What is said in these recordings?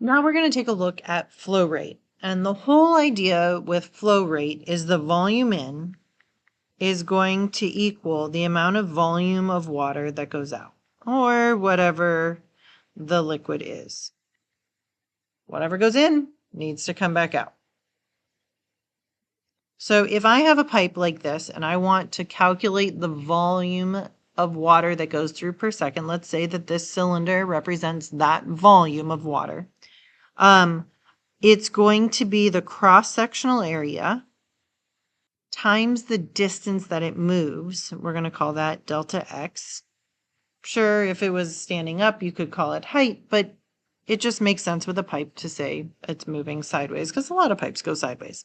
Now we're going to take a look at flow rate. And the whole idea with flow rate is the volume in is going to equal the amount of volume of water that goes out, or whatever the liquid is. Whatever goes in needs to come back out. So if I have a pipe like this and I want to calculate the volume of water that goes through per second, let's say that this cylinder represents that volume of water. It's going to be the cross-sectional area times the distance that it moves. We're going to call that delta x. Sure, if it was standing up, you could call it height, but it just makes sense with a pipe to say it's moving sideways because a lot of pipes go sideways.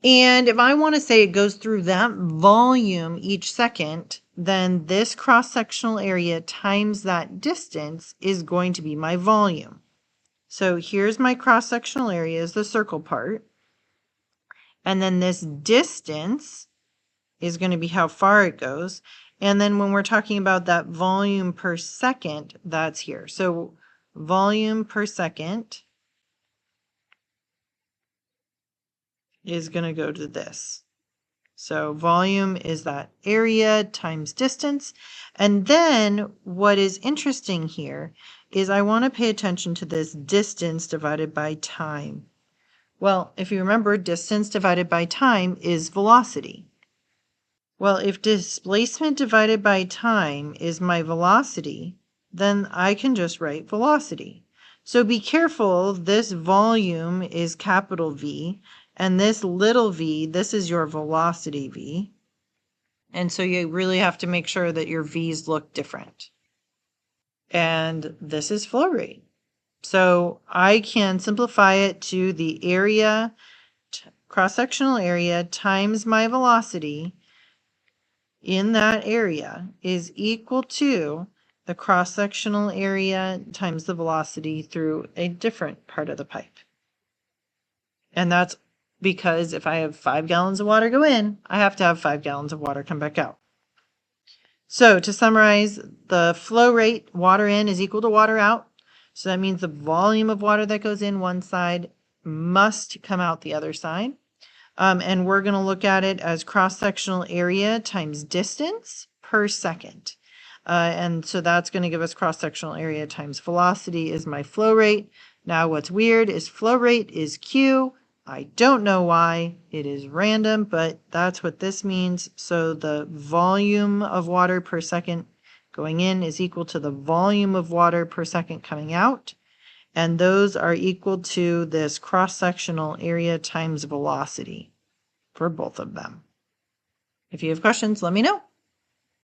And if I want to say it goes through that volume each second, then this cross-sectional area times that distance is going to be my volume. So here's my cross-sectional area, is the circle part. And then this distance is going to be how far it goes. And then when we're talking about that volume per second, that's here. So volume per second is going to go to this. So volume is that area times distance. And then what is interesting here is I want to pay attention to this distance divided by time. Well, if you remember, distance divided by time is velocity. Well, if displacement divided by time is my velocity, then I can just write velocity. So be careful, this volume is capital V, and this little v, this is your velocity V. And so you really have to make sure that your V's look different. And this is flow rate. So I can simplify it to the area, cross-sectional area times my velocity in that area is equal to the cross-sectional area times the velocity through a different part of the pipe. And that's because if I have 5 gallons of water go in, I have to have 5 gallons of water come back out. So to summarize, the flow rate, water in is equal to water out. So that means the volume of water that goes in one side must come out the other side. And we're going to look at it as cross-sectional area times distance per second. And so that's going to give us cross-sectional area times velocity is my flow rate. Now what's weird is flow rate is Q. I don't know why. It is random, but that's what this means. So the volume of water per second going in is equal to the volume of water per second coming out. And those are equal to this cross-sectional area times velocity for both of them. If you have questions, let me know.